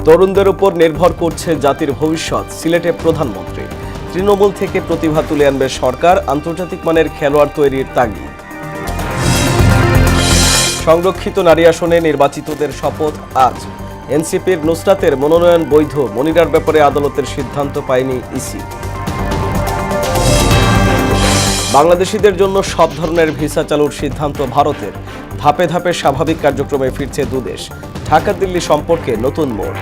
তরুণদের উপর নির্ভর করছে জাতির ভবিষ্যৎ, সিলেটে প্রধানমন্ত্রী। তৃণমূল থেকে প্রতিভা তুলে আনবে সরকার, আন্তর্জাতিক মানের খেলোয়াড় তৈরির তাগিদ। সংরক্ষিত নারী আসনে নির্বাচিতদের শপথ আজ। এনসিপির নুসরাতের মনোনয়ন বৈধ, মনিরার ব্যাপারে আদালতের সিদ্ধান্ত পায়নি ইসি। বাংলাদেশিদের জন্য সব ধরনের ভিসা চালুর সিদ্ধান্ত ভারতের। ধাপে ধাপে স্বাভাবিক কার্যক্রমে ফিরছে দুদেশ। ঢাকা দিল্লি সম্পর্কে নতুন মোড়।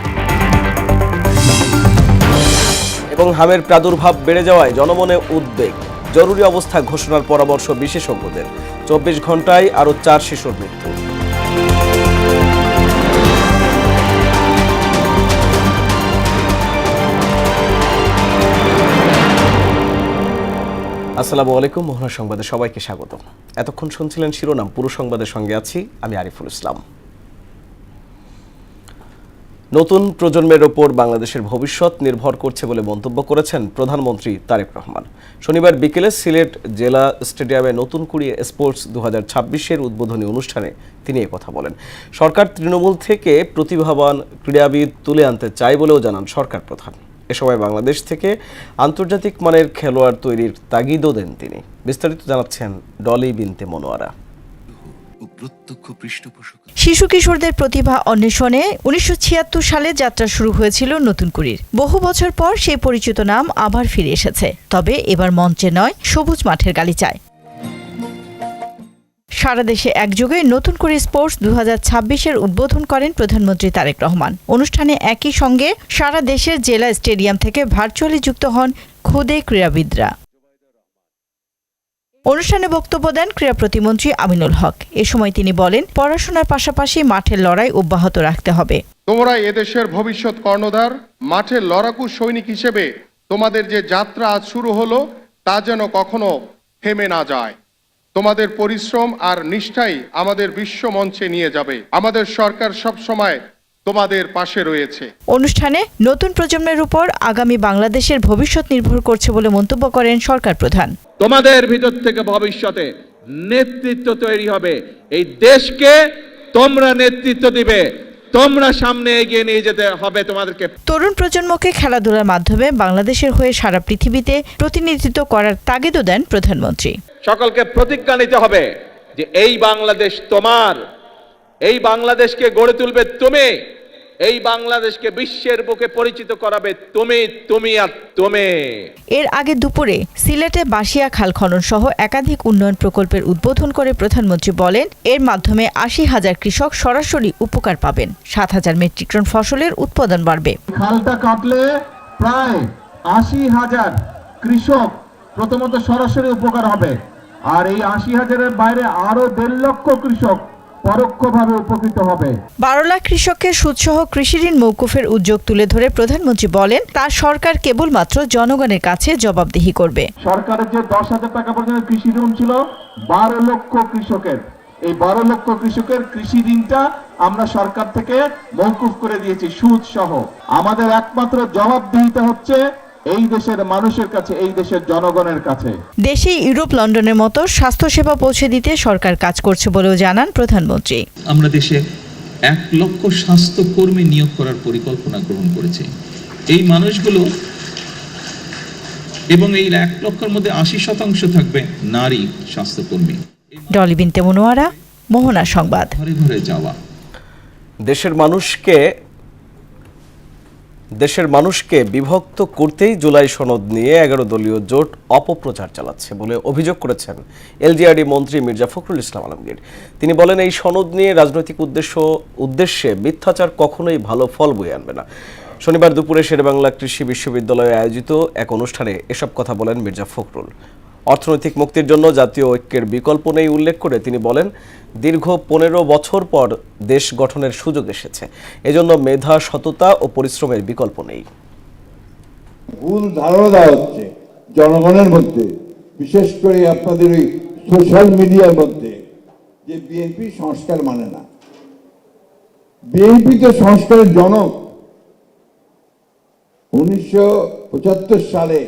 এবং হামের প্রাদুর্ভাব বেড়ে যাওয়ায় জনমনে উদ্বেগ। জরুরি অবস্থা ঘোষণার পরামর্শ বিশেষজ্ঞদের। 24 ঘন্টায় আরও 4 শিশুর মৃত্যু। আসসালামু আলাইকুম, মোহনা সংবাদে সবাইকে স্বাগত। এতক্ষণ শুনছিলেন শিরোনাম, পুরো সংবাদের সঙ্গে আছি আমি আরিফুল ইসলাম। নতুন প্রজন্মের ওপর বাংলাদেশের ভবিষ্যৎ নির্ভর করছে বলে মন্তব্য করেছেন প্রধানমন্ত্রী তারেক রহমান। শনিবার বিকেলে সিলেট জেলা স্টেডিয়ামে নতুন কুড়ি স্পোর্টস 2026-এর উদ্বোধনী অনুষ্ঠানে তিনি কথা বলেন। সরকার তৃণমূল থেকে প্রতিভাবান ক্রীড়াবিদ তুলে আনতে চায় বলেও জানান সরকার প্রধান। এ সময় বাংলাদেশ থেকে আন্তর্জাতিক মানের খেলোয়াড় তৈরির তাগিদও দেন তিনি। বিস্তারিত জানাচ্ছেন ডলি বিনতে মনোয়ারা। শিশু কিশোরদের প্রতিভা অন্বেষণে 1976 সালে যাত্রা শুরু হয়েছিল নতুন কুড়ির। বহু বছর পর সেই পরিচিত নাম আবার ফিরে এসেছে, তবে এবার মঞ্চে নয়, সবুজ মাঠের গালিচায়। সারা দেশে একযোগে নতুন কুড়ি স্পোর্টস 2026-এর উদ্বোধন করেন প্রধানমন্ত্রী তারেক রহমান। অনুষ্ঠানে একই সঙ্গে সারা দেশের জেলা স্টেডিয়াম থেকে ভার্চুয়ালি যুক্ত হন খুদে ক্রীড়াবিদরা। অনুষ্ঠানে বক্তব্য দেন ক্রীড়া প্রতিমন্ত্রী আমিনুল হক। এ সময় তিনি বলেন, পড়াশোনার পাশাপাশি মাঠের লড়াই অব্যাহত রাখতে হবে। তোমরা এদেশের ভবিষ্যৎ কর্ণধার, মাঠের লড়াকু সৈনিক হিসেবে তোমাদের যে যাত্রা আজ শুরু হলো তা যেন কখনো থেমে না যায়। তোমাদের পরিশ্রম আর নিষ্ঠাই আমাদের বিশ্ব মঞ্চে নিয়ে যাবে। আমাদের সরকার সব সময় তোমাদের পাশে রয়েছে। অনুষ্ঠানে নতুন প্রজন্মের উপর আগামী বাংলাদেশের ভবিষ্যৎ নির্ভর করছে বলে মন্তব্য করেন সরকার প্রধান। তোমাদের ভিতর থেকে ভবিষ্যতে নেতৃত্ব তৈরি হবে। এই দেশকে তোমরা নেতৃত্ব দিবে, তোমরা সামনে এগিয়ে নিয়ে যেতে হবে তোমাদেরকে। তরুণ প্রজন্মকে খেলাধুলার মাধ্যমে বাংলাদেশের হয়ে সারা পৃথিবীতে প্রতিনিধিত্ব করার তাগিদও দেন প্রধানমন্ত্রী। সকলকে প্রতিজ্ঞা নিতে হবে যে এই বাংলাদেশ তোমার, এই বাংলাদেশকে গড়ে তুলবে তুমি, এই বাংলাদেশকে বিশ্বের বুকে পরিচিত করাবে তুমি, তুমি আর তুমি। এর আগে দুপুরে সিলেটে বাঁশিয়া খাল খনন সহ একাধিক উন্নয়ন প্রকল্পের উদ্বোধন করে প্রধানমন্ত্রী বলেন, এর মাধ্যমে 80,000 কৃষক সরাসরি উপকার পাবেন। 7,000 মেট্রিক টন ফসলের উৎপাদন বাড়বে। খালটা কাটলে প্রায় 80,000 কৃষক প্রথমত সরাসরি উপকার হবে, আর এই 80,000-এর বাইরে আরো 1.5 লক্ষ কৃষক পরোক্ষভাবে উপকৃত হবে। 12 লাখ কৃষককে সুদসহ কৃষিঋণ মওকুফের উদ্যোগ তুলে ধরে প্রধানমন্ত্রী বলেন, তার সরকার কেবলমাত্র জনগণের কাছে জবাবদিহি করবে। সরকারের যে 10,000 টাকা পর্যন্ত কৃষি ঋণ ছিল 12 লক্ষ কৃষকের, এই 12 লক্ষ কৃষকের কৃষি ঋণটা আমরা সরকার থেকে মওকুফ করে দিয়েছি সুদ সহ। আমাদের একমাত্র জবাবদিহিতা হচ্ছে এই দেশের মানুষের কাছে, এই দেশের জনগণের কাছে। দেশে ইউরোপ, লন্ডনের মতো স্বাস্থ্যসেবা পৌঁছে দিতে সরকার কাজ করছে বলেও জানান প্রধানমন্ত্রী। আমরা দেশে 1 লক্ষ স্বাস্থ্যকর্মী নিয়োগ করার পরিকল্পনা গ্রহণ করেছি। এই মানুষগুলো এবং এই 1 লক্ষের মধ্যে 80% থাকবে নারী স্বাস্থ্যকর্মী। ডলি বিনতে মনোয়ারা, মোহনা সংবাদ। ঘরে ঘরে যাওয়া। দেশের মানুষকে বিভক্ত করতেই জুলাই সনদ নিয়ে 11 দলীয় জোট অপপ্রচার চালাচ্ছে বলে অভিযোগ করেছেন এলজিআরডি মন্ত্রী মির্জা ফখরুল ইসলাম আলমগীর। তিনি বলেন, এই সনদ নিয়ে রাজনৈতিক উদ্দেশ্যে মিথ্যাচার কখনোই ভালো ফল বয়ে আনবে না। শনিবার দুপুরে শেরেবাংলা কৃষি বিশ্ববিদ্যালয়ে আয়োজিত এক অনুষ্ঠানে এসব কথা বলেন মির্জা ফখরুল। অর্থনৈতিক মুক্তির জন্য জাতীয় ঐক্যের বিকল্প নেই উল্লেখ করে তিনি বলেন, দীর্ঘ 15 বছর পর দেশ গঠনের সুযোগ এসেছে, এজন্য মেধা, সততা ও পরিশ্রমের বিকল্প নেই। ভুল ধারণা দেওয়া হচ্ছে জনগণের মধ্যে, বিশেষ করে আপনাদের ওই সোশ্যাল মিডিয়ার মধ্যে, যে বিএনপি সংস্কার মানে না। বিএনপি তো সংস্কারের জনক। 1975 সালে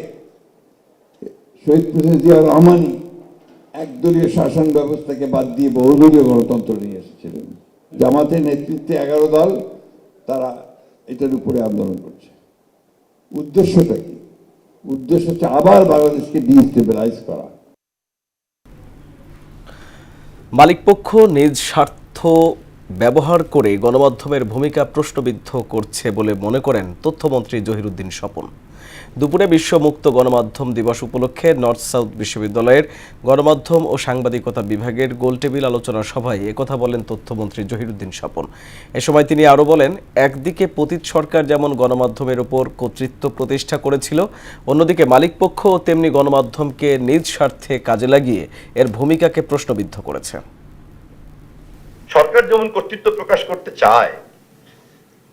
শহীদ প্রেসিডেন্ট জিয়া রহমানই একদলীয় শাসন ব্যবস্থাকে বাদ দিয়ে বহুদলীয় গণতন্ত্র নিয়ে এসেছিলেন। জামাতের নেতৃত্বে 11 দল তারা এটার উপরে আন্দোলন করছে। উদ্দেশ্যটা কি? উদ্দেশ্য হচ্ছে আবার বাংলাদেশকে ডিস্টেবিলাইজ করা। মালিকপক্ষ নিজ স্বার্থ ব্যবহার করে গণমাধ্যমের ভূমিকা প্রশ্নবিদ্ধ করছে বলে মনে করেন তথ্যমন্ত্রী জহিরুদ্দিন স্বপন। দুপুরে বিশ্ব মুক্ত গণমাধ্যম দিবস উপলক্ষে নর্থ সাউথ বিশ্ববিদ্যালয়ের গণমাধ্যম ও সাংবাদিকতা বিভাগের গোলটেবিল আলোচনা সভায় একথা বলেন তথ্যমন্ত্রী জহিরুদ্দিন স্বপন। এ সময় তিনি আরও বলেন, একদিকে পতিত সরকার যেমন গণমাধ্যমের উপর কর্তৃত্ব প্রতিষ্ঠা করেছিল, অন্যদিকে মালিকপক্ষ তেমনি গণমাধ্যমকে নিজ স্বার্থে কাজে লাগিয়ে এর ভূমিকাকে প্রশ্নবিদ্ধ করেছে। সরকার যেমন কর্তৃত্ব প্রকাশ করতে চায়,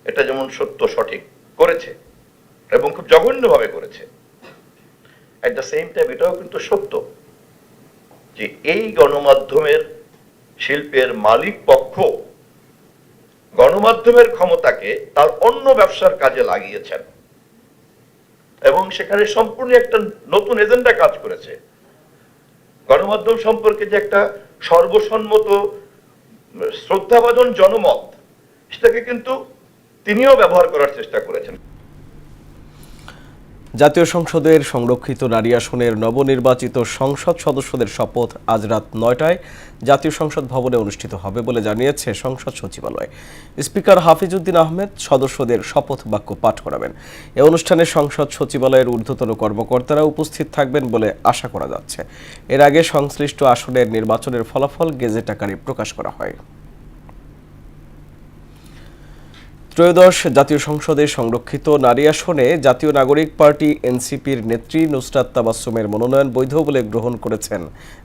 এটা যেমন সত্য সঠিক করেছে এবং খুব জঘন্যভাবে করেছে, এট দ্য সেম টাইম এটাও কিন্তু সত্য যে এই গণমাধ্যমের শিল্পের মালিক পক্ষ গণমাধ্যমের ক্ষমতাকে তার অন্য ব্যবসার কাজে লাগিয়েছেন এবং সেখানে সম্পূর্ণ একটা নতুন এজেন্ডা কাজ করেছে। গণমাধ্যম সম্পর্কে যে একটা সর্বসম্মত শ্রদ্ধাভাজন জনমত, সেটাকে কিন্তু তিনিও ব্যবহার করার চেষ্টা করেছেন। জাতীয় সংসদের সংরক্ষিত নারী আসনের নবনির্বাচিত সংসদ সদস্যদের শপথ আজ রাত 9টায় জাতীয় সংসদ ভবনে অনুষ্ঠিত হবে বলে জানিয়েছে সংসদ সচিবালয়। স্পিকার হাফিজউদ্দিন আহমেদ সদস্যদের শপথ বাক্য পাঠ করাবেন। এ অনুষ্ঠানে সংসদ সচিবালয়ের ঊর্ধ্বতন কর্মকর্তারা উপস্থিত থাকবেন বলে আশা করা যাচ্ছে। এর আগে সংশ্লিষ্ট আসনের নির্বাচনের ফলাফল গেজেট আকারে প্রকাশ করা হয়। ত্রয়োদশ জাতীয় সংসদে সংরক্ষিত নারী আসনে জাতীয় নাগরিক পার্টি এনসিপির নেত্রী নুসরাত তাবাসসুমের মনোনয়ন বৈধ বলে গ্রহণ করেছেন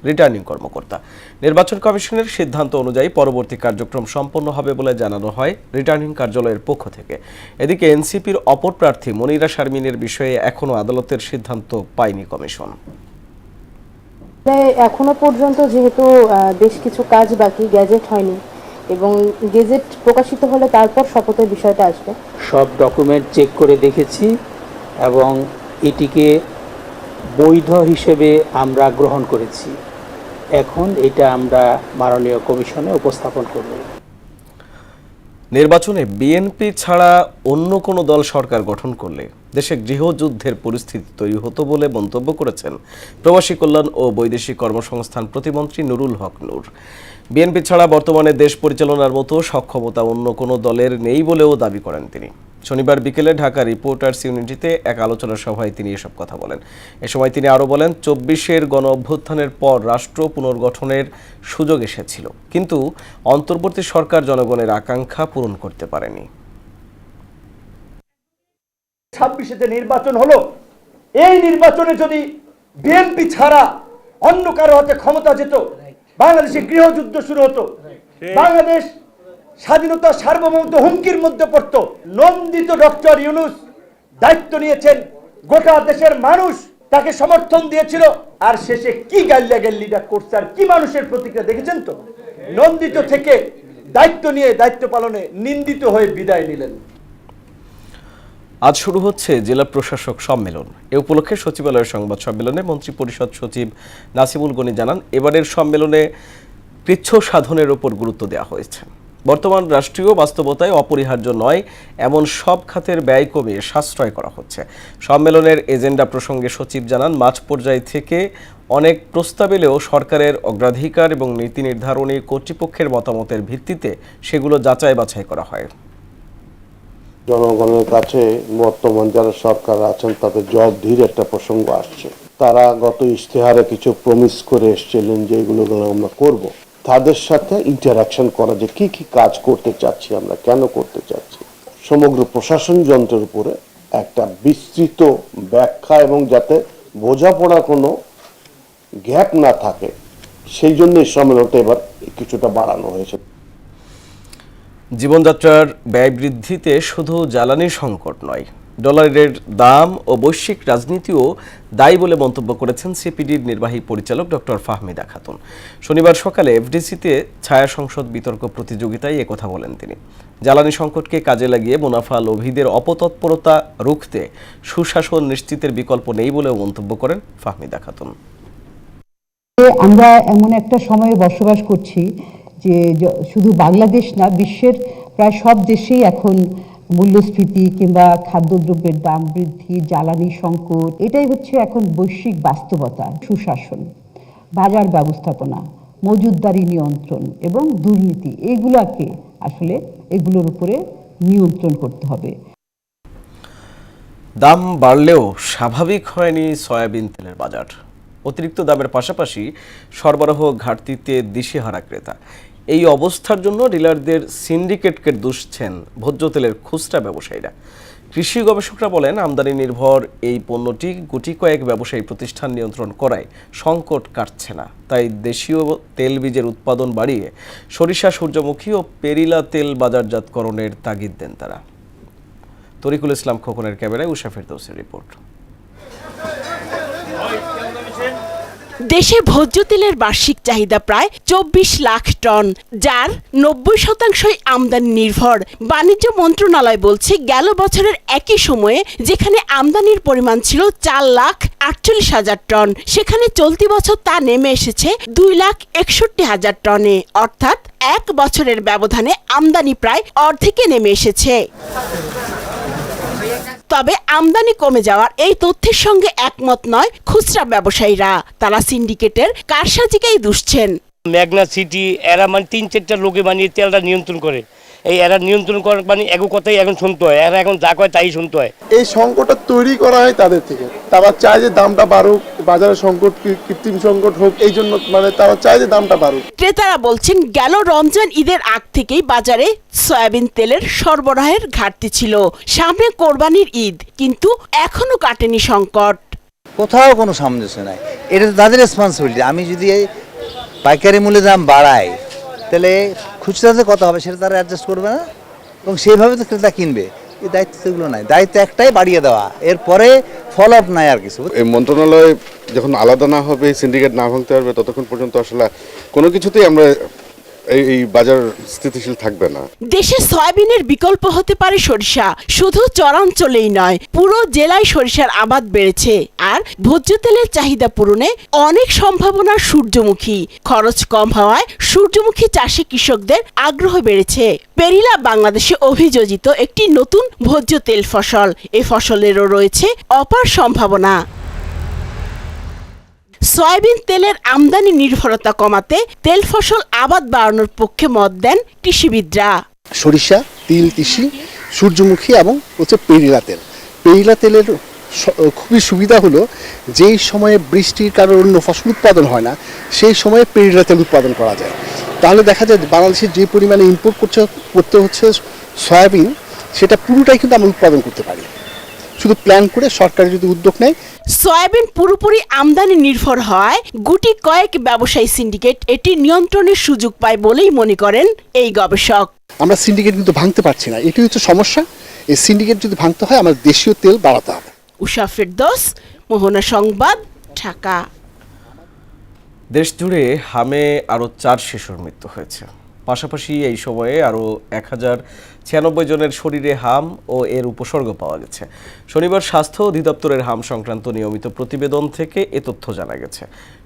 রিটার্নিং কর্মকর্তা। নির্বাচন কমিশনের সিদ্ধান্ত অনুযায়ী পরবর্তী কার্যক্রম সম্পন্ন হবে বলে জানানো হয় রিটার্নিং কার্যালয়ের পক্ষ থেকে। এদিকে এনসিপির অপর প্রার্থী মনিরা শারমিনের বিষয়ে এখনও আদালতের সিদ্ধান্ত পায়নি কমিশন। এখনো পর্যন্ত যেহেতু বেশ কিছু কাজ বাকি, গ্যাজেট হয়নি এবং গেজেট প্রকাশিত হলে তারপর শপথের বিষয়টা আসবে। সব ডকুমেন্ট চেক করে দেখেছি এবং এটিকে বৈধ হিসেবে আমরা গ্রহণ করেছি। এখন এটা আমরা মাননীয় কমিশনে উপস্থাপন করব। নির্বাচনে বিএনপি ছাড়া অন্য কোনো দল সরকার গঠন করলে দেশে গৃহযুদ্ধের পরিস্থিতি তৈরি হতো বলে মন্তব্য করেছেন প্রবাসী কল্যাণ ও বৈদেশিক কর্মসংস্থান প্রতিমন্ত্রী নুরুল হক নূর। বিএনপি ছাড়া বর্তমানে দেশ পরিচালনার মতো সক্ষমতা অন্য কোনো দলের নেই বলেও দাবি করেন তিনি। শনিবার বিকেলে ঢাকা রিপোর্টার্স ইউনিটিতে এক আলোচনা সভায় তিনি এসব কথা বলেন। এ সময় তিনি আরও বলেন, 24-এর গণ অভ্যুত্থানের পর রাষ্ট্র পুনর্গঠনের সুযোগ এসেছিল, কিন্তু অন্তর্বর্তী সরকার জনগণের আকাঙ্ক্ষা পূরণ করতে পারেনি। 26-এ যে নির্বাচন হলো, এই নির্বাচনে যদি বিএনপি ছাড়া অন্য কারো হাতে ক্ষমতা যেত, বাংলাদেশে গৃহযুদ্ধ শুরু হতো, বাংলাদেশ স্বাধীনতা সার্বভৌমত্ব হুমকির মধ্যে পড়তো। নন্দিত ডক্টর ইউনূস দায়িত্ব নিয়েছেন, গোটা দেশের মানুষ তাকে সমর্থন দিয়েছিল, আর শেষে কি গাল্লিটা করছে আর কি মানুষের প্রতিক্রিয়া দেখেছেন তো। নন্দিত থেকে দায়িত্ব নিয়ে দায়িত্ব পালনে নিন্দিত হয়ে বিদায় নিলেন। আজ শুরু হচ্ছে জেলা প্রশাসক সম্মেলন। এ উপলক্ষে সচিবালয়ের সংবাদ সম্মেলনে মন্ত্রিপরিষদ সচিব নাসিমুল গনি জানান, এবারের সম্মেলনে কৃচ্ছ সাধনের উপর গুরুত্ব দেওয়া হয়েছে। বর্তমান রাষ্ট্রীয় বাস্তবতায় অপরিহার্য নয় এমন সব খাতের ব্যয় কমিয়ে সাশ্রয় করা হচ্ছে। সম্মেলনের এজেন্ডা প্রসঙ্গে সচিব জানান, মাঠ পর্যায় থেকে অনেক প্রস্তাব এলেও সরকারের অগ্রাধিকার এবং নীতি নির্ধারণী কর্তৃপক্ষের মতামতের ভিত্তিতে সেগুলো যাচাই বাছাই করা হয়। জনগণের কাছে বর্তমান যারা সরকার আছেন তাদের জবাবদিহির একটা প্রসঙ্গ আসছে। তারা গত ইশতেহারে কিছু প্রমিস করে এসেছিলেন যে এগুলো আমরা করব। তাদের সাথে ইন্টারাকশন করা, যে কি কি কাজ করতে চাচ্ছি আমরা, কেন করতে চাচ্ছি, সমগ্র প্রশাসন যন্ত্রের উপরে একটা বিস্তৃত ব্যাখ্যা এবং যাতে বোঝাপড়ার কোনো গ্যাপ না থাকে, সেই জন্য এই সম্মেলনটা এবার কিছুটা বাড়ানো হয়েছে। জীবনযাত্রার ব্যয় বৃদ্ধিতে শুধু জ্বালানি সংকট নয়, ডলারের দাম ও বৈশ্বিক রাজনীতিও দায়ী বলে মন্তব্য করেছেন সিপিডির নির্বাহী পরিচালক ডক্টর ফাহমিদা খাতুন। শনিবার সকালে এফডিসিতে ছায়া সংসদ বিতর্ক প্রতিযোগিতায় একথা বলেন তিনি। জ্বালানি সংকটকে কাজে লাগিয়ে মুনাফা লোভীদের অপতৎপরতা রুখতে সুশাসন নিশ্চিতের বিকল্প নেই বলেও মন্তব্য করেন ফাহমিদা খাতুন। আমরা এমন একটা সময়ে বসবাস করছি যে শুধু বাংলাদেশ না, বিশ্বের প্রায় সব দেশেই এখন মূল্যস্ফীতি কিংবা খাদ্যদ্রব্যের দাম বৃদ্ধি, জ্বালানি সংকট, এটাই হচ্ছে এখন বৈশ্বিক বাস্তবতা। সুশাসন, বাজার ব্যবস্থাপনা, মজুতদারি নিয়ন্ত্রণ এবং দুর্নীতি, এগুলোর উপরে নিয়ন্ত্রণ করতে হবে। দাম বাড়লেও স্বাভাবিক হয়নি সয়াবিন তেলের বাজার। অতিরিক্ত দামের পাশাপাশি সরবরাহ ঘাটতিতে দিশেহারা ক্রেতা। এই অবস্থার জন্য ডিলারদের সিন্ডিকেটকে দুষছেন ভোজ্য তেলের খুচরা ব্যবসায়ীরা। কৃষি গবেষকরা বলেন, আমদানি নির্ভর এই পণ্যটি গুটি কয়েক ব্যবসায়ী প্রতিষ্ঠান নিয়ন্ত্রণ করায় সংকট কাটছে না। তাই দেশীয় তেল বীজের উৎপাদন বাড়িয়ে সরিষা, সূর্যমুখী ও পেরিলা তেল বাজারজাতকরণের তাগিদ দেন তারা। তরিকুল ইসলাম খোকনের ক্যামেরায় উষা ফেরদৌসের রিপোর্ট। দেশে ভোজ্য তেলের বার্ষিক চাহিদা প্রায় 24 লাখ টন, যার 90% আমদানি নির্ভর। বাণিজ্য মন্ত্রণালয় বলছে, গেল বছরের একই সময়ে যেখানে আমদানির পরিমাণ ছিল 4,48,000 টন, সেখানে চলতি বছর তা নেমে এসেছে 2,61,000 টনে। অর্থাৎ এক বছরের ব্যবধানে আমদানি প্রায় অর্ধেকে নেমে এসেছে। তবে আমদানি কমে যাওয়ার এই তথ্যের সঙ্গে একমত নয় খুচরা ব্যবসায়ীরা। তারা সিন্ডিকেটের কারসাজিকেই দুষছেন। মেঘনা সিটি এরা 3-4টা লোকে তেলটা নিয়ন্ত্রণ করে। এই এরা নিয়ন্ত্রণ করার এগো কথাই এখন শুনতে হয়, এরা এখন যা কয় তাই শুনতে হয়। এই সংকটটা তৈরি করা হয় তাদের থেকে। তারা চায় যে দামটা বাড়ুক, বাজারে সংকট, কৃত্রিম সংকট হোক, এই জন্য তারা চায় যে দামটা বাড়ুক। ক্রেতারা বলছেন, গেল রমজান ঈদের আগ থেকেই বাজারে সয়াবিন তেলের সরবরাহের ঘাটতি ছিল। সামনে কোরবানির ঈদ, কিন্তু এখনো কাটেনি সংকট। কোথাও কোনো সামঞ্জস্য নাই। এটা তো তাদের রেসপন্সিবিলিটি। আমি যদি পাইকারি মূল্যে দাম বাড়াই, তাহলে খুচরাতে কত হবে সেটা তারা অ্যাডজাস্ট করবে না, এবং সেইভাবে তো ক্রেতা কিনবে। এই দায়িত্ব সেগুলো নাই, দায়িত্ব একটাই বাড়িয়ে দেওয়া, এরপরে ফলো আপ নাই আর কিছু। এই মন্ত্রণালয় যখন আলাদা না হবে, সিন্ডিকেট না ভাঙতে পারবে, ততক্ষণ পর্যন্ত আসলে কোনো কিছুতেই আমরা এই বাজার স্থিতিশীল থাকবে না। দেশে সয়াবিনের বিকল্প হতে পারে সরিষা। শুধু চরাঞ্চলেই নয়, পুরো জেলায় সরিষার আবাদ বেড়েছে। আর ভোজ্য তেলের চাহিদা পূরণে অনেক সম্ভাবনা সূর্যমুখী। খরচ কম হওয়ায় সূর্যমুখী চাষে কৃষকদের আগ্রহ বেড়েছে। পেরিলা বাংলাদেশে অভিযোজিত একটি নতুন ভোজ্য তেল ফসল। এ ফসলেরও রয়েছে অপার সম্ভাবনা। সয়াবিন তেলের আমদানি নির্ভরতা কমাতে তেল ফসল আবাদ বাড়ানোর পক্ষে মত দেন কৃষিবিদরা। সরিষা, তিল, তিসি, সূর্যমুখী এবং পেরিলা তেল। পেরিলা তেলের খুবই সুবিধা হলো, যেই সময়ে বৃষ্টির কারণে অন্য ফসল উৎপাদন হয় না, সেই সময়ে পেরিলা তেল উৎপাদন করা যায়। তাহলে দেখা যায় বাংলাদেশের যে পরিমাণে ইম্পোর্ট করতে হচ্ছে সয়াবিন, সেটা পুরোটাই কিন্তু আমরা উৎপাদন করতে পারি, শুধু প্ল্যান করে সরকার যদি উদ্যোগ নেয়। সয়াবিন পুরোপুরি আমদানি নির্ভর হয় গুটি কয়েক ব্যবসায়ী সিন্ডিকেট এটি নিয়ন্ত্রণের সুযোগ পায় বলেই মনে করেন এই গবেষক। আমরা সিন্ডিকেট কিন্তু ভাঙতে পারছি না, এটি হচ্ছে সমস্যা। এই সিন্ডিকেট যদি ভাঙতে হয়, আমাদের দেশীয় তেল বাড়াতে হবে। উষা ফেরদৌস, মোহনা সংবাদ, ঢাকা। দেশ জুড়ে হামে আরও 4 শিশুর মৃত্যু হয়েছে। পাশাপাশি এই সময়ে আরও 1096 জনের শরীরে হাম ও এর উপসর্গ পাওয়া গেছে। শনিবার স্বাস্থ্য অধিদপ্তরের হাম সংক্রান্ত নিয়মিত প্রতিবেদন থেকে এ তথ্য জানা গেছে।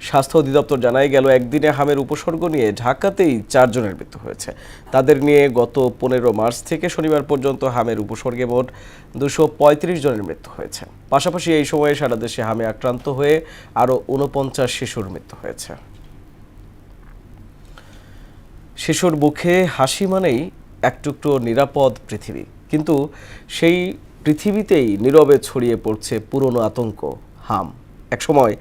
স্বাস্থ্য অধিদপ্তর জানায়, গেল একদিনে হামের উপসর্গ নিয়ে ঢাকাতেই 4 জনের মৃত্যু হয়েছে। তাদের নিয়ে গত 15 মার্চ থেকে শনিবার পর্যন্ত হামের উপসর্গে মোট 235 জনের মৃত্যু হয়েছে। পাশাপাশি এই সময়ে সারা দেশে হামে আক্রান্ত হয়ে আরও 49 শিশুর মৃত্যু হয়েছে। শিশুর মুখে হাসি মানেই এক টুকরো নিরাপদ পৃথিবী, কিন্তু সেই পৃথিবীতেই নীরবে ছড়িয়ে পড়ছে পুরনো আতঙ্ক, হাম। একসময়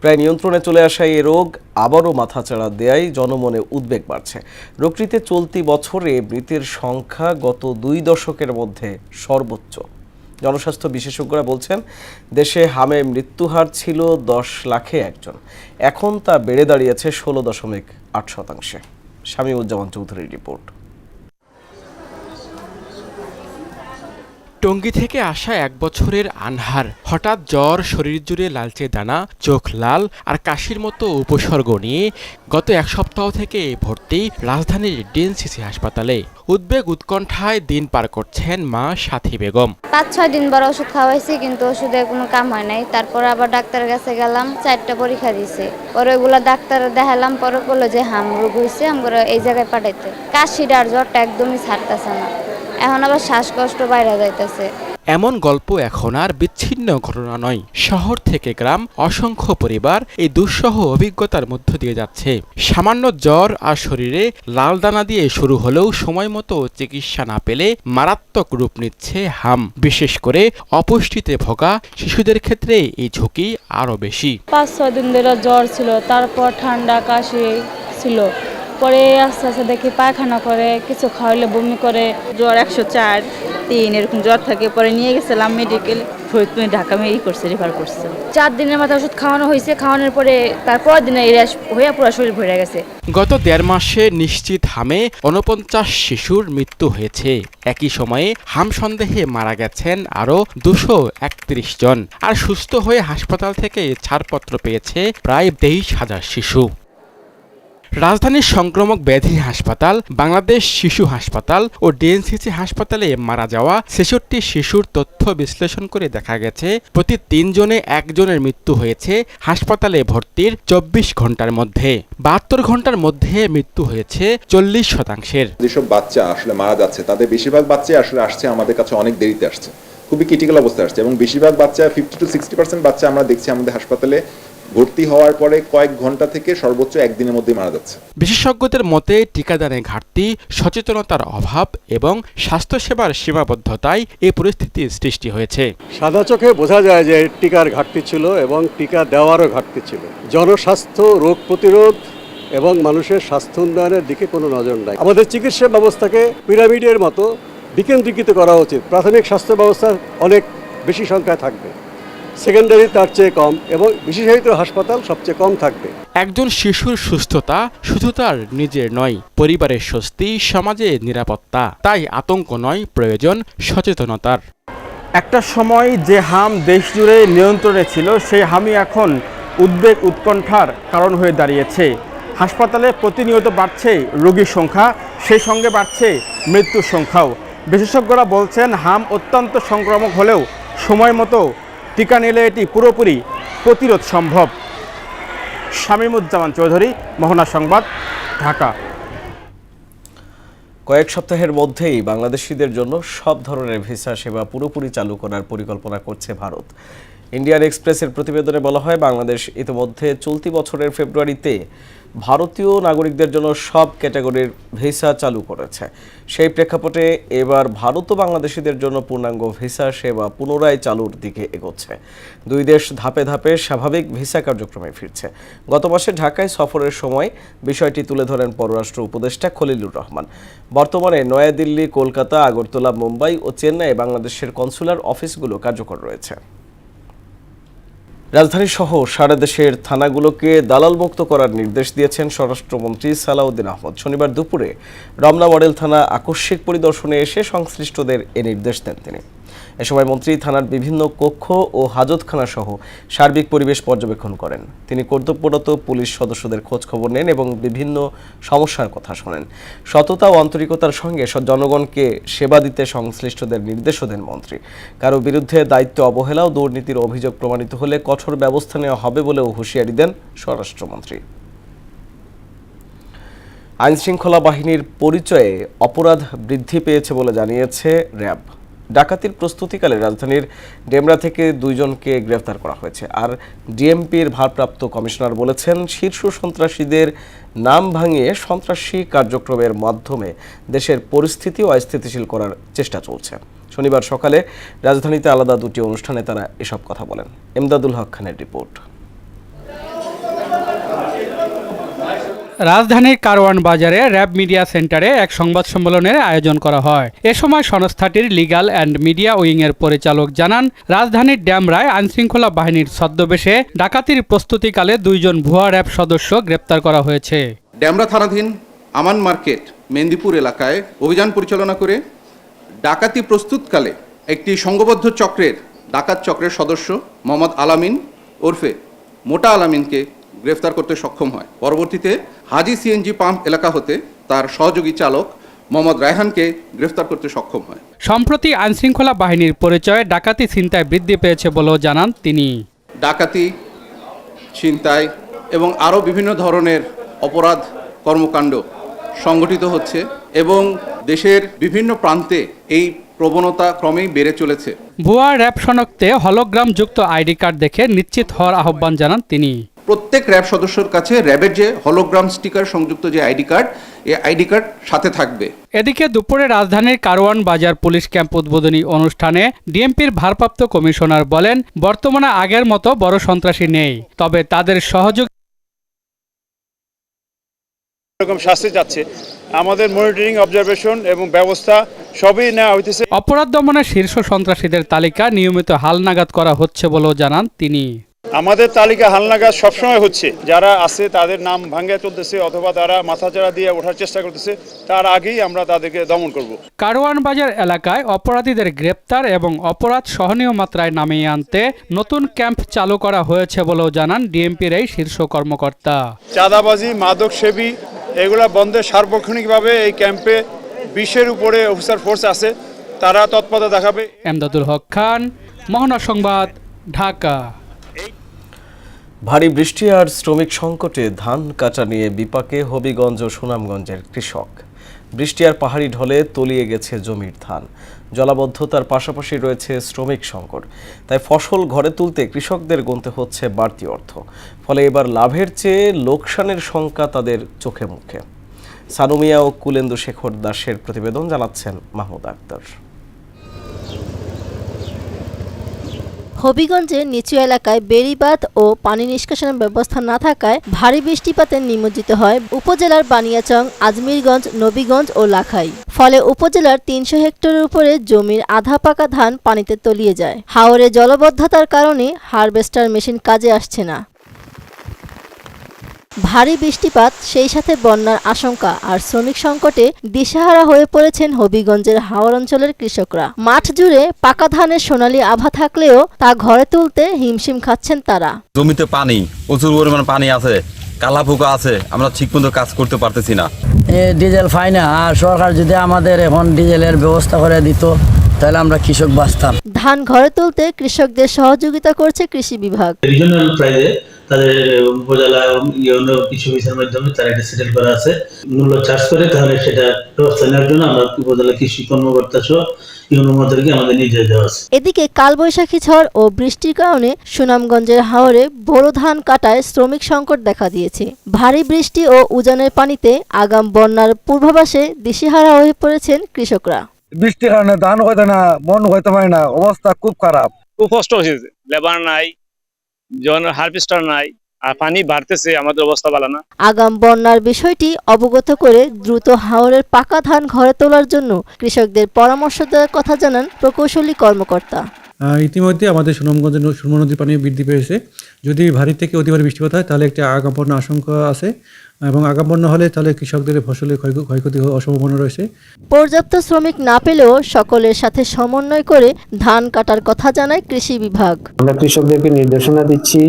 প্রায় নিয়ন্ত্রণে চলে আসা এই রোগ আবারও মাথাচাড়া দেয়ায় জনমনে উদ্বেগ বাড়ছে। রোগটিতে চলতি বছরে মৃতের সংখ্যা গত 2 দশকের মধ্যে সর্বোচ্চ। জনস্বাস্থ্য বিশেষজ্ঞরা বলছেন, দেশে হামে মৃত্যুহার ছিল 10 লাখে 1 জন, এখন তা বেড়ে দাঁড়িয়েছে 16.8%। শামীউজ্জামান চৌধুরীর রিপোর্ট। টঙ্গী থেকে আসা 1 বছরের আনহার হঠাৎ জ্বর, শরীর জুড়ে লালচে দানা, চোখ লাল আর কাশির মতো উপসর্গ নিয়ে গত 1 সপ্তাহ থেকে ভর্তি রাজধানীর ডিএনসিসি হাসপাতালে। উদ্বেগ উৎকণ্ঠায় দিন পার করছেন মা সাথী বেগম। 5-6 দিন বড় ওষুধ খাওয়াইছি, কিন্তু ওষুধে কোনো কাম হয় নাই। তারপর আবার ডাক্তারের কাছে গেলাম, 4টা পরীক্ষা দিয়েছে। পরে ওগুলো ডাক্তার দেখালাম, পরে বললো যে হাম রোগ হয়েছে, আমরা এই জায়গায় পাঠাইতে। কাশিটা আর জ্বরটা একদমই ছাড়তেছে না। এখন আবার শ্বাসকষ্ট বাইরে যাইতেছে। এমন গল্প এখন আর বিচ্ছিন্ন ঘটনা নয়। শহর থেকে গ্রাম অসংখ্য পরিবার এই দুঃসহ অভিজ্ঞতার মধ্য দিয়ে যাচ্ছে। সামান্য জ্বর আর শরীরে লাল দানা দিয়ে শুরু হলেও সময় মতো চিকিৎসা না পেলে মারাত্মক রূপ নিচ্ছে হাম। বিশেষ করে অপুষ্টিতে ভোগা শিশুদের ক্ষেত্রে এই ঝুঁকি আরও বেশি। 5-6 দিন ধরে জ্বর ছিল, তারপর ঠান্ডা কাশি ছিল, পরে আস্তে আস্তে দেখি পায়খানা করে, কিছু খাওয়ালে বমি করে। জ্বর 104-3 এরকম জ্বর থাকে। পরে নিয়ে গেছিলাম মেডিকেল, ফরিদপুরে ঢাকা রেফার করছে। 4 দিনের মাথায় ওষুধ খাওয়ানো হয়েছে, খাওয়ানোর পরে তারপর দিনে র্যাশ হয়ে পুরো শরীর ভরে গেছে। গত 1.5 মাসে নিশ্চিত হামে 49 শিশুর মৃত্যু হয়েছে। একই সময়ে হাম সন্দেহে মারা গেছেন আরও 231 জন। আর সুস্থ হয়ে হাসপাতাল থেকে ছাড়পত্র পেয়েছে প্রায় 23,000 শিশু। রাজধানীর সংক্রামক ব্যাধি হাসপাতাল, বাংলাদেশ শিশু হাসপাতাল ও ডিএনসিসি হাসপাতালে মারা যাওয়া 66 শিশুর তথ্য বিশ্লেষণ করে দেখা গেছে প্রতি 3 জনে 1 জনের মৃত্যু হয়েছে হাসপাতালে ভর্তির 24 ঘন্টার মধ্যে। 72 ঘন্টার মধ্যে মৃত্যু হয়েছে 40%। যেসব বাচ্চা আসলে মারা যাচ্ছে তাদের বেশিরভাগ বাচ্চাই আসলে আসছে আমাদের কাছে অনেক দেরিতে আসছে, খুবই ক্রিটিক্যাল অবস্থায় আসছে, এবং বেশিরভাগ বাচ্চা 50-60% বাচ্চা আমরা দেখছি আমাদের হাসপাতালে ভর্তি হওয়ার পরে কয়েক ঘন্টা থেকে সর্বোচ্চ 1 দিনের মধ্যে মারা যাচ্ছে। বিশেষজ্ঞদের মতে টিকাদানের ঘাটতি, সচেতনতার অভাব এবং স্বাস্থ্যসেবার সীমাবদ্ধতায় এই পরিস্থিতির সৃষ্টি হয়েছে। সাদা চোখে বোঝা যায় যে টিকার ঘাটতি ছিল এবং টিকা দেওয়ারও ঘাটতি ছিল। জনস্বাস্থ্য, রোগ প্রতিরোধ এবং মানুষের স্বাস্থ্য উন্নয়নের দিকে কোনো নজর নাই। আমাদের চিকিৎসা ব্যবস্থাকে পিরামিডের মতো বিকেন্দ্রীকৃত করা উচিত। প্রাথমিক স্বাস্থ্য ব্যবস্থা অনেক বেশি সংখ্যায় থাকবে, সেকেন্ডারি তার চেয়ে কম, এবং বিশেষায়িত হাসপাতাল সবচেয়ে কম থাকবে। একজন শিশুর সুস্থতা শুধু তার নিজের নয়, পরিবারের স্বস্তি, সমাজের নিরাপত্তা। তাই আতঙ্ক নয়, প্রয়োজন সচেতনতার। একটা সময় যে হাম দেশ জুড়ে নিয়ন্ত্রণে ছিল, সেই হামই এখন উদ্বেগ উৎকণ্ঠার কারণ হয়ে দাঁড়িয়েছে। হাসপাতালে প্রতিনিয়ত বাড়ছে রোগীর সংখ্যা, সেই সঙ্গে বাড়ছে মৃত্যুর সংখ্যাও। বিশেষজ্ঞরা বলছেন হাম অত্যন্ত সংক্রামক হলেও সময় মতো টিকা নিলে এটি পুরোপুরি প্রতিরোধ সম্ভব। শামীমুজ্জামান চৌধুরী, মোহনা সংবাদ, ঢাকা। কয়েক সপ্তাহের মধ্যেই বাংলাদেশিদের জন্য সব ধরনের ভিসা সেবা পুরোপুরি চালু করার পরিকল্পনা করছে ভারত। ইন্ডিয়ান এক্সপ্রেসের প্রতিবেদনে বলা হয়, বাংলাদেশ ইতিমধ্যে চলতি বছরের ফেব্রুয়ারিতে ভারতীয় নাগরিকদের জন্য সব ক্যাটাগরির ভিসা চালু করেছে। সেই প্রেক্ষাপটে এবার ভারত ও বাংলাদেশিদের জন্য পূর্ণাঙ্গ ভিসা সেবা পুনরায় চালুর দিকে এগোচ্ছে। দুই দেশ ধাপে ধাপে স্বাভাবিক ভিসা কার্যক্রমে ফিরছে। গত মাসে ঢাকায় সফরের সময় বিষয়টি তুলে ধরেন পররাষ্ট্র উপদেষ্টা খলিলুর রহমান। বর্তমানে নয়াদিল্লি, কলকাতা, আগরতলা, মুম্বাই ও চেন্নাইয়ে বাংলাদেশের কনসুলার অফিসগুলো কার্যকর রয়েছে। রাজধানী সহ সারা দেশের থানাগুলোকে দালালমুক্ত করার নির্দেশ দিয়েছেন স্বরাষ্ট্রমন্ত্রী সালাউদ্দিন আহমদ। শনিবার দুপুরে রমনা মডেল থানা আকস্মিক পরিদর্শনে এসে সংশ্লিষ্টদের এ নির্দেশ দেন তিনি। এ সময় মন্ত্রী থানার বিভিন্ন কক্ষ ও হাজতখানা সহ সার্বিক পরিবেশ পর্যবেক্ষণ করেন। তিনি কর্তব্যরত পুলিশ সদস্যদের খোঁজ খবর নেন এবং বিভিন্ন সমস্যার কথা শোনেন। সততা ও আন্তরিকতার সঙ্গে জনগণকে সেবা দিতে সংশ্লিষ্টদের নির্দেশও দেন মন্ত্রী। কারো বিরুদ্ধে দায়িত্ব অবহেলা ও দুর্নীতির অভিযোগ প্রমাণিত হলে কঠোর ব্যবস্থা নেওয়া হবে বলেও হুঁশিয়ারি দেন স্বরাষ্ট্রমন্ত্রী। আইনশৃঙ্খলা বাহিনীর পরিচয়ে অপরাধ বৃদ্ধি পেয়েছে বলে জানিয়েছে র্যাব। ডাকাতির প্রস্তুতিকালে রাজধানীর ডেমরা থেকে 2 জনকে গ্রেফতার করা হয়েছে। আর ডিএমপির ভারপ্রাপ্ত কমিশনার বলেছেন, শীর্ষ সন্ত্রাসীদের নাম ভাঙিয়ে সন্ত্রাসী কার্যক্রমের মাধ্যমে দেশের পরিস্থিতি অস্থিতিশীল করার চেষ্টা চলছে। শনিবার সকালে রাজধানীতে আলাদা 2টি অনুষ্ঠানে তারা এসব কথা বলেন। এমদাদুল হক খানের রিপোর্ট। রাজধানীর কারওয়ান বাজারে র্যাব মিডিয়া সেন্টারে এক সংবাদ সম্মেলনের আয়োজন করা হয়। এ সময় সংস্থাটির লিগ্যাল অ্যান্ড মিডিয়া উইংয়ের পরিচালক জানান, রাজধানীর ডেমরায় আইনশৃঙ্খলা বাহিনীর ছদ্মবেশে ডাকাতির প্রস্তুতিকালে 2 জন ভুয়া র্যাব সদস্য গ্রেপ্তার করা হয়েছে। ডেমরা থানাধীন আমান মার্কেট মেন্দিপুর এলাকায় অভিযান পরিচালনা করে ডাকাতি প্রস্তুতকালে একটি সংঘবদ্ধ ডাকাত চক্রের সদস্য মোহাম্মদ আলামিন ওরফে মোটা আলামিনকে গ্রেফতার করতে সক্ষম হয়। পরবর্তীতে হাজি সিএনজি পাম্প এলাকা হতে তার সহযোগী চালক মোহাম্মদ রায়হানকে গ্রেফতার করতে সক্ষম হয়। সম্প্রতি আইনশৃঙ্খলা বাহিনীর পরিচয়ে ডাকাতি ছিনতাই বৃদ্ধি পেয়েছে বলেও জানান তিনি। ডাকাতি, ছিনতাই এবং আরও বিভিন্ন ধরনের অপরাধ কর্মকাণ্ড সংগঠিত হচ্ছে এবং দেশের বিভিন্ন প্রান্তে এই প্রবণতা ক্রমেই বেড়ে চলেছে। ভুয়া র্যাব শনাক্তে হলোগ্রাম যুক্ত আইডি কার্ড দেখে নিশ্চিত হওয়ার আহ্বান জানান তিনি। প্রত্যেক র্যাব সদস্যর কাছে র্যাবের যে হলোগ্রাম স্টিকার সংযুক্ত যে আইডি কার্ড, এই আইডি কার্ড সাথে থাকবে। এদিকে দুপুরে রাজধানীর কারওয়ান বাজার পুলিশ ক্যাম্প উদ্বোধনী অনুষ্ঠানে ডিএমপির ভারপ্রাপ্ত কমিশনার বলেন, বর্তমানে আগের মতো বড় সন্ত্রাসী নেই, তবে তাদের সহযোগ এরকম শাস্তি যাচ্ছে। আমাদের মনিটরিং, অবজারভেশন এবং ব্যবস্থা সবই নেওয়া হইতেছে। অপরাধ দমনে শীর্ষ সন্ত্রাসীদের তালিকা নিয়মিত হালনাগাদ করা হচ্ছে বলেও জানান তিনি। আমাদের তালিকা হালনাগাদ সবসময় হচ্ছে, যারা আছে তাদের নাম ভাঙ্গে চলতেছে অথবা তারা মাথাচাড়া দিয়ে ওঠার চেষ্টা করতেছে, তার আগেই আমরা তাদেরকে দমন করব। কারওয়ান বাজার এলাকায় অপরাধীদের গ্রেপ্তার এবং অপরাধ সহনীয় মাত্রায় নামিয়ে আনতে নতুন ক্যাম্প চালু করা হয়েছে বলেও জানান ডিএমপির এই শীর্ষ কর্মকর্তা। চাঁদাবাজি, মাদক সেবী এগুলা বন্ধে সার্বক্ষণিকভাবে এই ক্যাম্পে 20-এর উপরে অফিসার ফোর্স আছে, তারা তৎপরতা দেখাবে। এমদাদুল হক খান, মোহনা সংবাদ, ঢাকা। ভারী বৃষ্টি আর শ্রমিক সংকটে ধান কাটা নিয়ে বিপাকে হবিগঞ্জ ও সুনামগঞ্জের কৃষক। বৃষ্টি আর পাহাড়ি ঢলে তলিয়ে গেছে জমির ধান, জলাবদ্ধতার পাশাপাশি রয়েছে শ্রমিক সংকট। তাই ফসল ঘরে তুলতে কৃষকদের গুনতে হচ্ছে বাড়তি অর্থ, ফলে এবার লাভের চেয়ে লোকসানের শঙ্কা তাদের চোখে মুখে। সানুমিয়া ও কুলেন্দু শেখর দাসের প্রতিবেদন, জানাচ্ছেন মাহমুদ আক্তার। হবিগঞ্জের নিচু এলাকায় বেড়িবাঁধ ও পানি নিষ্কাশনের ব্যবস্থা না থাকায় ভারী বৃষ্টিপাতে নিমজ্জিত হয় উপজেলার বানিয়াচং, আজমিরগঞ্জ, নবীগঞ্জ ও লাখাই। ফলে উপজেলার 300 হেক্টরের উপরে জমির আধা পাকা ধান পানিতে তলিয়ে যায়। হাওরে জলবদ্ধতার কারণে হারভেস্টার মেশিন কাজে আসছে না। ভারী বৃষ্টিপাত, সেই সাথে বন্যার আশঙ্কা আর শ্রমিক সংকটে দিশেহারা হয়ে পড়েছেন হবিগঞ্জের হাওর অঞ্চলের কৃষকরা। মাঠ জুড়ে পাকা ধানের সোনালী আভা থাকলেও তা ঘরে তুলতে হিমশিম খাচ্ছেন তারা। জমিতে পানি, প্রচুর পরিমাণ পানি আছে, কালা পোকা আছে, আমরা ঠিকমতো কাজ করতে পারতেছি না। ডিজেল পাই না, আর সরকার যদি আমাদের এখন ডিজেলের ব্যবস্থা করে দিত তাহলে আমরা কৃষক বাঁচতাম। ধান ঘরে তুলতে কৃষকদের সহযোগিতা করছে কৃষি বিভাগ। রিজিওনাল প্রাইজে তাদের উপজেলা অন্য কিছু বিষয়ের মাধ্যমে তারা এটা সেটেল করা আছে, মূল্য চার্জ করে, তাহলে সেটা ব্যবস্থা নেওয়ার জন্য আমরা উপজেলা কৃষি কর্মকর্তা সহ ইউনোমদেরকে আমাদের নির্দেশ দেওয়া আছে। এদিকে কালবৈশাখী ঝড় ও বৃষ্টির কারণে সুনামগঞ্জের হাওরে বোরো ধান কাটায় শ্রমিক সংকট দেখা দিয়েছে। ভারী বৃষ্টি ও উজানের পানিতে আগাম বন্যার পূর্বাভাসে দিশেহারা হয়ে পড়েছেন কৃষকরা। বৃষ্টির কারণে ধান হইতে না, মন হইতে পারে না, অবস্থা খুব খারাপ। খুব কষ্ট হয়েছে, লেবার নাই, হারভেস্টার নাই, আর পানি বাড়তেছে, আমাদের অবস্থা ভালো না। আগাম বন্যার বিষয়টি অবগত করে দ্রুত হাওরের পাকা ধান ঘরে তোলার জন্য কৃষকদের পরামর্শ দেওয়ার কথা জানান প্রকৌশলী কর্মকর্তা। ইতিমধ্যে আমাদের সুনামগঞ্জের সুরমা নদীর পানি বৃদ্ধি পেয়েছে। যদি ভারী থেকে অতি ভারী বৃষ্টিপাত হয় তাহলে একটি আগাম বন্যার আশঙ্কা আছে, এবং আগাম বন্যা হলে তাহলে কৃষকদের ফসলের ক্ষয়ক্ষতি হওয়ার সম্ভাবনা রয়েছে। পর্যাপ্ত শ্রমিক না পেলেও সকলের সাথে সমন্বয় করে ধান কাটার কথা জানায় কৃষি বিভাগ। আমরা কৃষকদেরকে নির্দেশনা দিচ্ছি,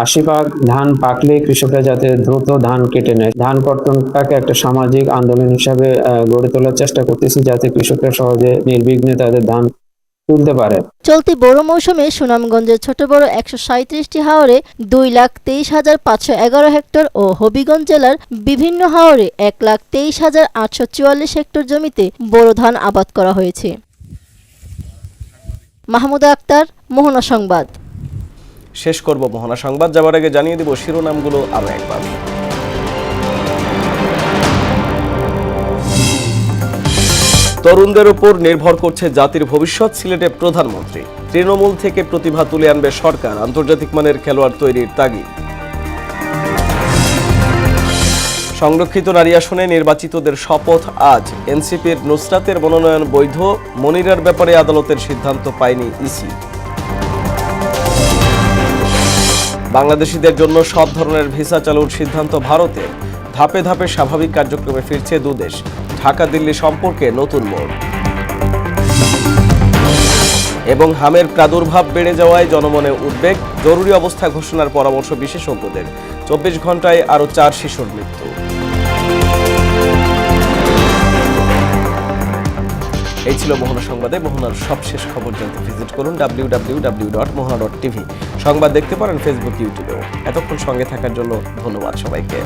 80 ভাগ ধান পাকলে কৃষকরা যাতে দ্রুত ধান কেটে নেয়। ধান কর্তনটাকে একটা সামাজিক আন্দোলন হিসাবে গড়ে তোলার চেষ্টা করতেছি, যাতে কৃষকরা সহজে নির্বিঘ্নে তাদের ধান তুলতে পারে। চলতি বোরো মৌসুমে সুনামগঞ্জের ছোট বড় 137টি হাওরে 2,23,511 হেক্টর ও হবিগঞ্জ জেলার বিভিন্ন হাওরে 1,23,844 হেক্টর জমিতে বোরো ধান আবাদ করা হয়েছে। মাহমুদ আক্তার, মোহনা সংবাদ। শেষ করব মোহনা সংবাদ, যাবার আগে জানিয়ে দেব শিরোনামগুলো আরো একবার। তরুণদের উপর নির্ভর করছে জাতির ভবিষ্যৎ, সিলেটে প্রধানমন্ত্রী। তৃণমূল থেকে প্রতিভা তুলে আনবে সরকার, আন্তর্জাতিক মানের খেলোয়াড় তৈরির তাগিদ। সংরক্ষিত নারী আসনে নির্বাচিতদের শপথ আজ। এনসিপির নুসরাতের মনোনয়ন বৈধ, মনিরার ব্যাপারে আদালতের সিদ্ধান্ত পায়নি ইসি। বাংলাদেশিদের জন্য সব ধরনের ভিসা চালুর সিদ্ধান্ত ভারতের। ধাপে ধাপে স্বাভাবিক কার্যক্রমে ফিরছে দুদেশ। ঢাকা দিল্লি সম্পর্কে নতুন মোড়। এবং হামের প্রাদুর্ভাব বেড়ে যাওয়ায় জনমনে উদ্বেগ, জরুরি অবস্থা ঘোষণার পরামর্শ বিশেষজ্ঞদের। 24 ঘন্টায় আরও 4 শিশুর মৃত্যু। এই ছিল মোহনা সংবাদে। মোহনার সবশেষ খবর জানতে ভিজিট করুন www.mohana.tv। সংবাদ দেখতে পারেন ফেসবুক, ইউটিউবেও। এতক্ষণ সঙ্গে থাকার জন্য ধন্যবাদ সবাইকে।